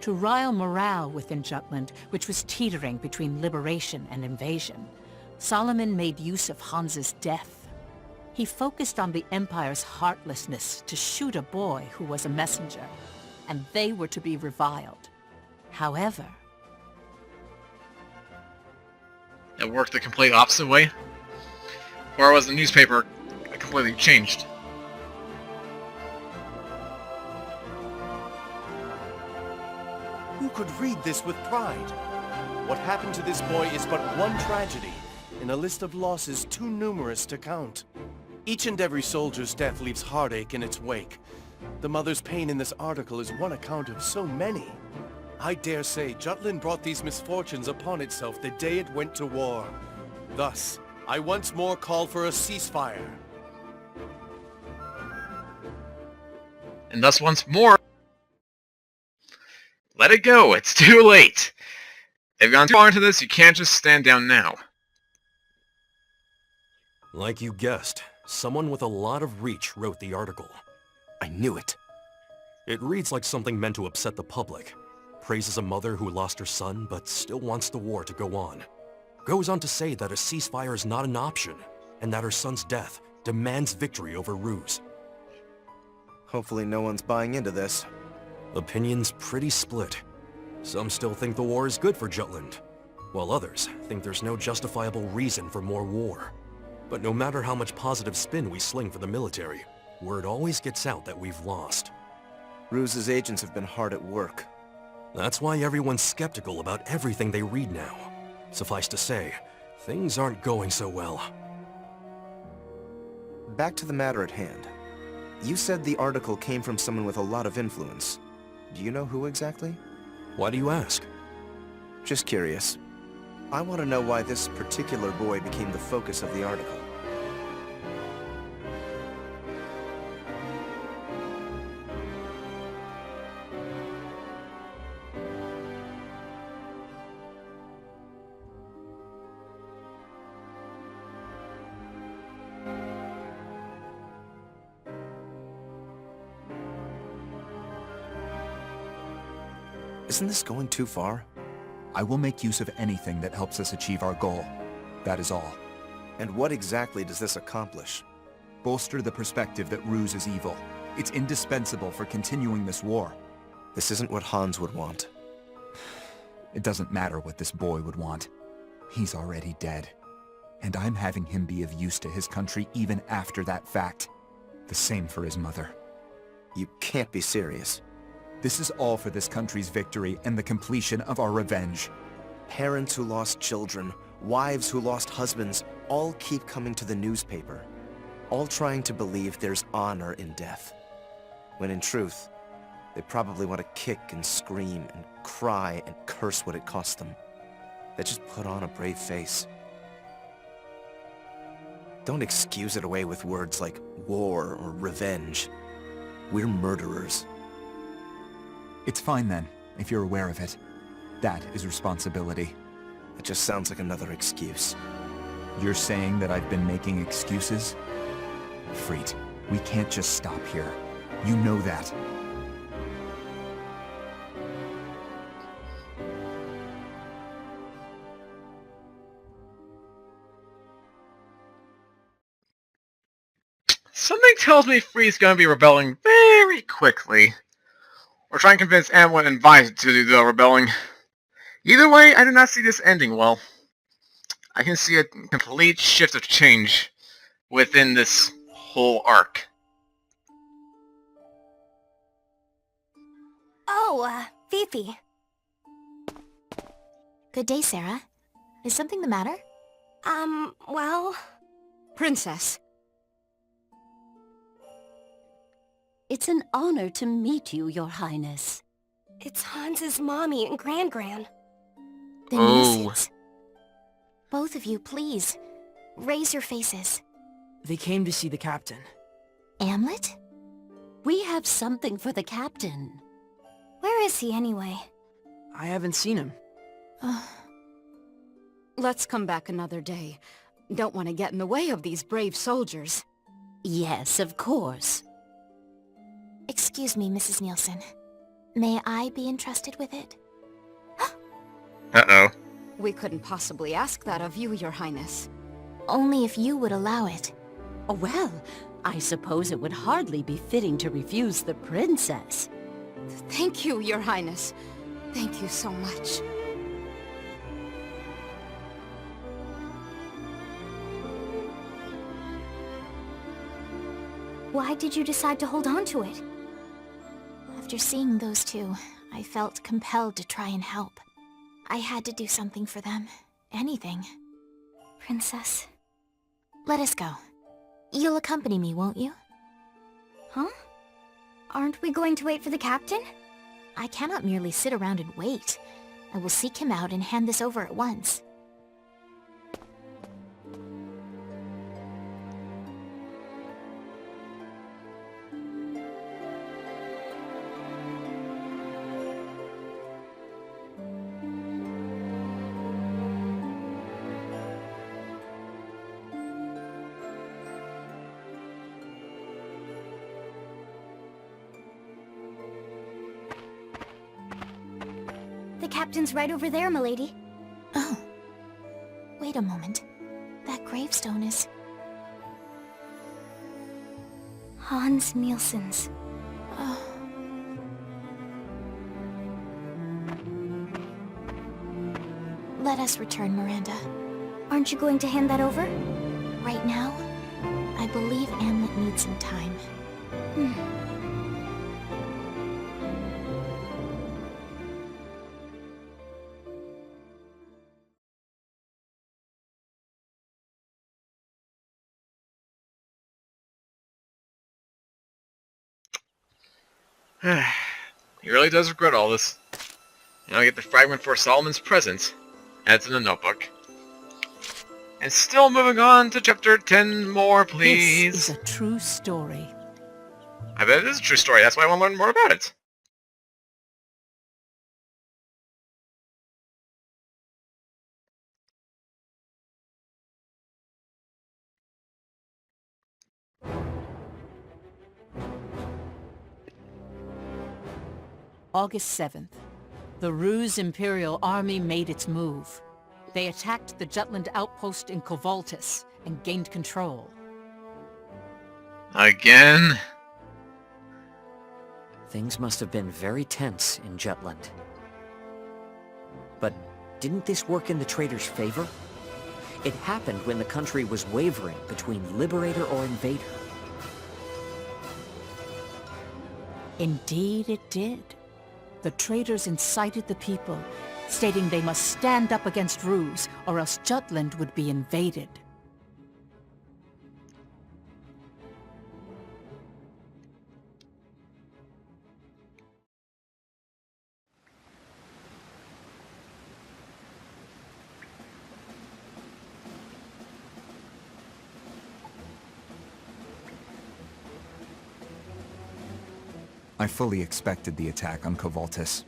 To rile morale within Jutland, which was teetering between liberation and invasion, Solomon made use of Hans's death. He focused on the Empire's heartlessness to shoot a boy who was a messenger, and they were to be reviled. However... It worked the complete opposite way? Or was the newspaper completely changed? Who could read this with pride? What happened to this boy is but one tragedy in a list of losses too numerous to count. Each and every soldier's death leaves heartache in its wake. The mother's pain in this article is one account of so many. I dare say Jutland brought these misfortunes upon itself the day it went to war. Thus, I once more call for a ceasefire. And thus once more... Let it go, it's too late! They've gone too far into this, you can't just stand down now. Like you guessed, someone with a lot of reach wrote the article. I knew it. It reads like something meant to upset the public. Praises a mother who lost her son, but still wants the war to go on. Goes on to say that a ceasefire is not an option, and that her son's death demands victory over Ruse. Hopefully no one's buying into this. Opinions pretty split. Some still think the war is good for Jutland, while others think there's no justifiable reason for more war. But no matter how much positive spin we sling for the military, word always gets out that we've lost. Ruse's agents have been hard at work. That's why everyone's skeptical about everything they read now. Suffice to say, things aren't going so well. Back to the matter at hand. You said the article came from someone with a lot of influence. Do you know who exactly? Why do you ask? Just curious. I want to know why this particular boy became the focus of the article. Isn't this going too far? I will make use of anything that helps us achieve our goal. That is all. And what exactly does this accomplish? Bolster the perspective that Ruse is evil. It's indispensable for continuing this war. This isn't what Hans would want. It doesn't matter what this boy would want. He's already dead. And I'm having him be of use to his country even after that fact. The same for his mother. You can't be serious. This is all for this country's victory and the completion of our revenge. Parents who lost children, wives who lost husbands, all keep coming to the newspaper. All trying to believe there's honor in death. When in truth, they probably want to kick and scream and cry and curse what it cost them. They just put on a brave face. Don't excuse it away with words like war or revenge. We're murderers. It's fine then, if you're aware of it. That is responsibility. It just sounds like another excuse. You're saying that I've been making excuses? Freet, we can't just stop here. You know that. Something tells me Free's gonna be rebelling very quickly. Or try and convince Amleth and Vita to do the rebelling. Either way, I do not see this ending well. I can see a complete shift of change within this whole arc. Oh, Fifi. Good day, Sarah. Is something the matter? Well... Princess. It's an honor to meet you, Your Highness. It's Hans's mommy and Gran-Gran. The Oh. nieces. Both of you, please. Raise your faces. They came to see the captain. Amleth? We have something for the captain. Where is he anyway? I haven't seen him. Let's come back another day. Don't want to get in the way of these brave soldiers. Yes, of course. Excuse me, Mrs. Nielsen. May I be entrusted with it? Uh-oh. We couldn't possibly ask that of you, Your Highness. Only if you would allow it. Oh, well, I suppose it would hardly be fitting to refuse the princess. Thank you, Your Highness. Thank you so much. Why did you decide to hold on to it? After seeing those two, I felt compelled to try and help. I had to do something for them. Anything. Princess, let us go. You'll accompany me, won't you? Huh? Aren't we going to wait for the captain? I cannot merely sit around and wait. I will seek him out and hand this over at once. The captain's right over there, milady. Oh. Wait a moment. That gravestone is... Hans Nielsen's. Oh. Let us return, Miranda. Aren't you going to hand that over? Right now, I believe Amleth needs some time. He really does regret all this. Now I get the fragment for Solomon's present. Adds in the notebook. And still moving on to chapter 10 more, please. This is a true story. I bet it is a true story. That's why I want to learn more about it. August 7th. The Ruse Imperial Army made its move. They attacked the Jutland outpost in Kovaltis and gained control. Again? Things must have been very tense in Jutland. But didn't this work in the Traitors' favor? It happened when the country was wavering between liberator or invader. Indeed it did. The traitors incited the people, stating they must stand up against Ruse, or else Jutland would be invaded. I fully expected the attack on Kovaltis.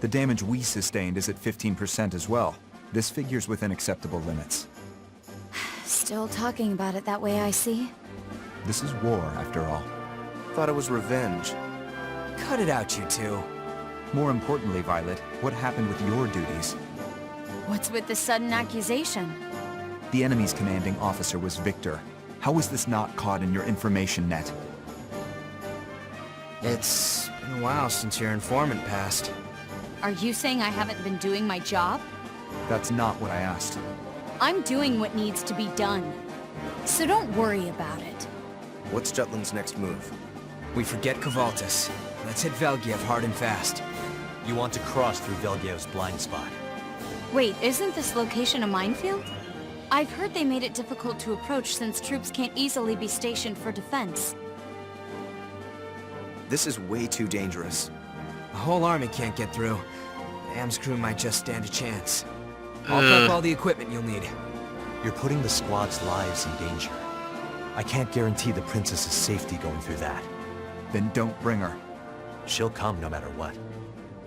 The damage we sustained is at 15% as well. This figure's within acceptable limits. Still talking about it that way, I see. This is war, after all. Thought it was revenge. Cut it out, you two. More importantly, Violet, what happened with your duties? What's with the sudden accusation? The enemy's commanding officer was Victor. How was this not caught in your information net? It's been a while since your informant passed. Are you saying I haven't been doing my job? That's not what I asked. I'm doing what needs to be done. So don't worry about it. What's Jutland's next move? We forget Kovaltis. Let's hit Velgiev hard and fast. You want to cross through Velgiev's blind spot. Wait, isn't this location a minefield? I've heard they made it difficult to approach since troops can't easily be stationed for defense. This is way too dangerous. A whole army can't get through. Am's crew might just stand a chance. I'll prep all the equipment you'll need. You're putting the squad's lives in danger. I can't guarantee the princess's safety going through that. Then don't bring her. She'll come no matter what.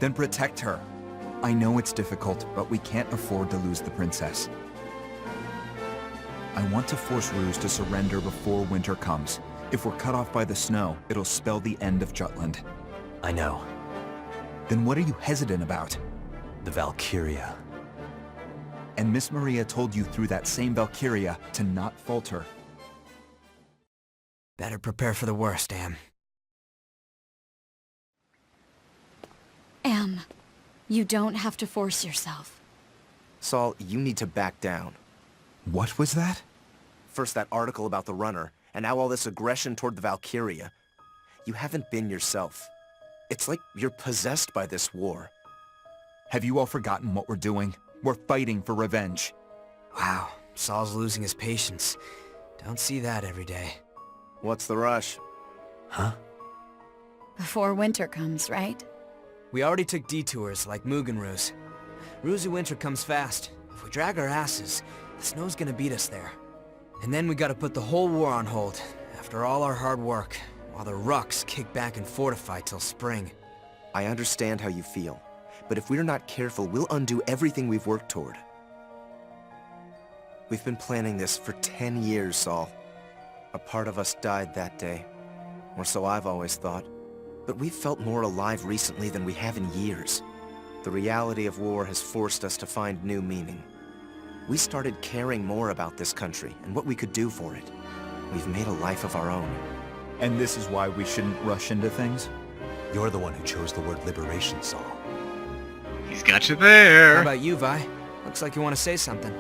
Then protect her. I know it's difficult, but we can't afford to lose the princess. I want to force Ruse to surrender before winter comes. If we're cut off by the snow, it'll spell the end of Jutland. I know. Then what are you hesitant about? The Valkyria. And Miss Maria told you through that same Valkyria to not falter. Better prepare for the worst, Am. Am, you don't have to force yourself. Saul, you need to back down. What was that? First that article about the runner, and now all this aggression toward the Valkyria. You haven't been yourself. It's like you're possessed by this war. Have you all forgotten what we're doing? We're fighting for revenge. Wow, Saul's losing his patience. Don't see that every day. What's the rush? Huh? Before winter comes, right? We already took detours like Mugenru's. Ruzu winter comes fast. If we drag our asses, the snow's gonna beat us there. And then we gotta put the whole war on hold, after all our hard work, while the Rucks kick back and fortify till spring. I understand how you feel, but if we're not careful, we'll undo everything we've worked toward. We've been planning this for 10 years, Saul. A part of us died that day, or so I've always thought. But we've felt more alive recently than we have in years. The reality of war has forced us to find new meaning. We started caring more about this country and what we could do for it. We've made a life of our own. And this is why we shouldn't rush into things? You're the one who chose the word liberation, Saul. He's got you there. How about you, Vi? Looks like you want to say something.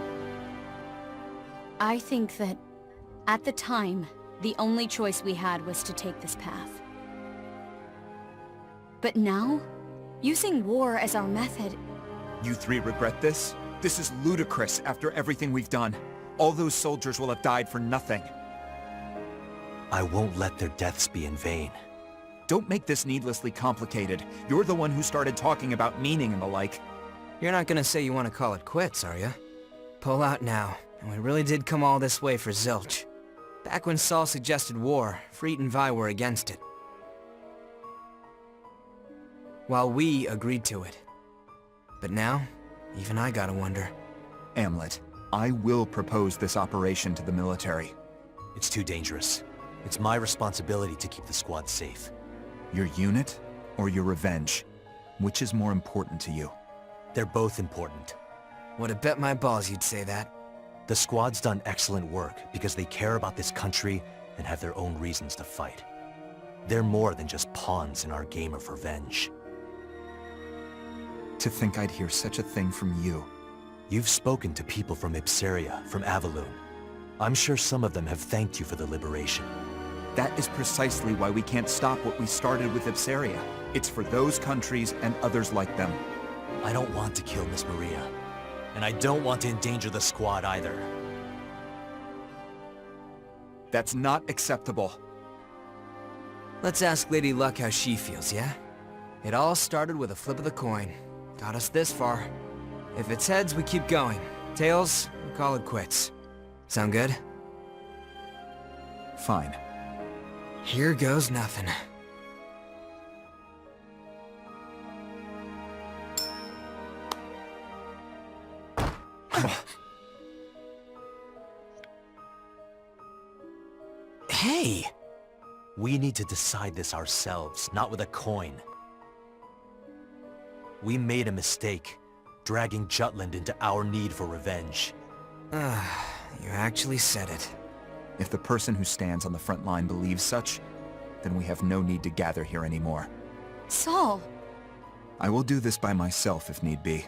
I think that, at the time, the only choice we had was to take this path. But now, using war as our method... You three regret this? This is ludicrous after everything we've done. All those soldiers will have died for nothing. I won't let their deaths be in vain. Don't make this needlessly complicated. You're the one who started talking about meaning and the like. You're not gonna say you want to call it quits, are you? Pull out now, and we really did come all this way for zilch. Back when Saul suggested war, Freet and Vi were against it. While we agreed to it. But now, even I gotta wonder. Amleth, I will propose this operation to the military. It's too dangerous. It's my responsibility to keep the squad safe. Your unit or your revenge? Which is more important to you? They're both important. Would have bet my balls you'd say that. The squad's done excellent work because they care about this country and have their own reasons to fight. They're more than just pawns in our game of revenge. To think I'd hear such a thing from you. You've spoken to people from Ipsaria, from Avaloon. I'm sure some of them have thanked you for the liberation. That is precisely why we can't stop what we started with Ipsaria. It's for those countries and others like them. I don't want to kill Miss Maria. And I don't want to endanger the squad either. That's not acceptable. Let's ask Lady Luck how she feels, yeah? It all started with a flip of the coin. Got us this far. If it's heads, we keep going. Tails, we call it quits. Sound good? Fine. Here goes nothing. Hey! We need to decide this ourselves, not with a coin. We made a mistake, dragging Jutland into our need for revenge. You actually said it. If the person who stands on the front line believes such, then we have no need to gather here anymore. Saul! I will do this by myself if need be.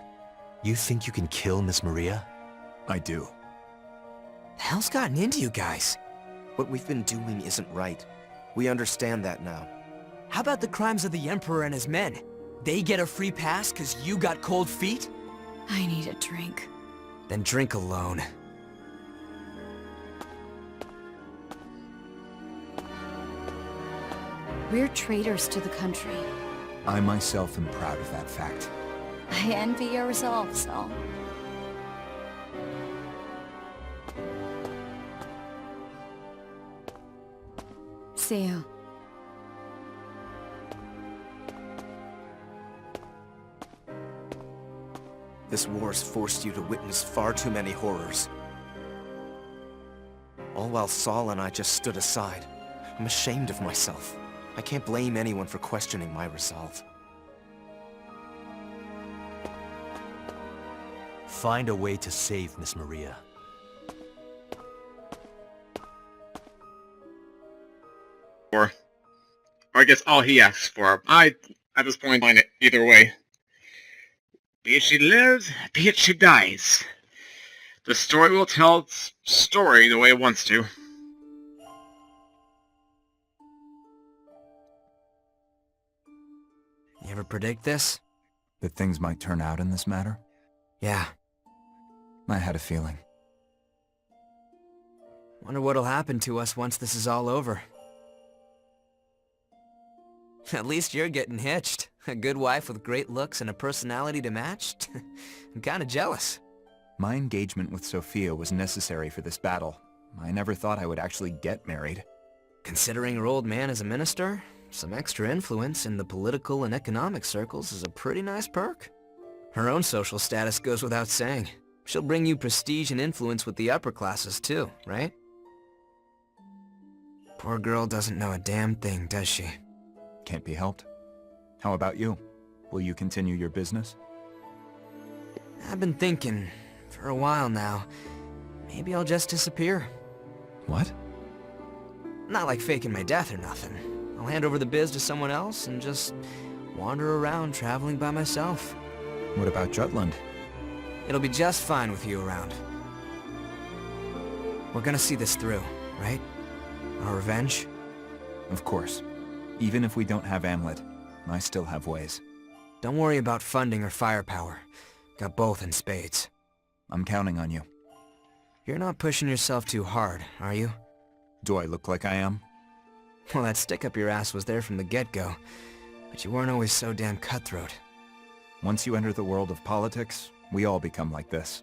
You think you can kill Miss Maria? I do. The hell's gotten into you guys? What we've been doing isn't right. We understand that now. How about the crimes of the Emperor and his men? They get a free pass because you got cold feet? I need a drink. Then drink alone. We're traitors to the country. I myself am proud of that fact. I envy your resolve, Saul. See you. This war's forced you to witness far too many horrors. All while Saul and I just stood aside. I'm ashamed of myself. I can't blame anyone for questioning my resolve. Find a way to save Miss Maria. Or I guess all he asks for. At this point, find it either way. Be it she lives, be it she dies. The story will tell its story the way it wants to. You ever predict this? That things might turn out in this matter? Yeah. I had a feeling. Wonder what'll happen to us once this is all over. At least you're getting hitched. A good wife with great looks and a personality to match? I'm kinda jealous. My engagement with Sophia was necessary for this battle. I never thought I would actually get married. Considering her old man is a minister, some extra influence in the political and economic circles is a pretty nice perk. Her own social status goes without saying. She'll bring you prestige and influence with the upper classes too, right? Poor girl doesn't know a damn thing, does she? Can't be helped. How about you? Will you continue your business? I've been thinking, for a while now, maybe I'll just disappear. What? Not like faking my death or nothing. I'll hand over the biz to someone else and just wander around traveling by myself. What about Jutland? It'll be just fine with you around. We're gonna see this through, right? Our revenge? Of course. Even if we don't have Amleth, I still have ways. Don't worry about funding or firepower. Got both in spades. I'm counting on you. You're not pushing yourself too hard, are you? Do I look like I am? Well, that stick up your ass was there from the get-go, but you weren't always so damn cutthroat. Once you enter the world of politics, we all become like this.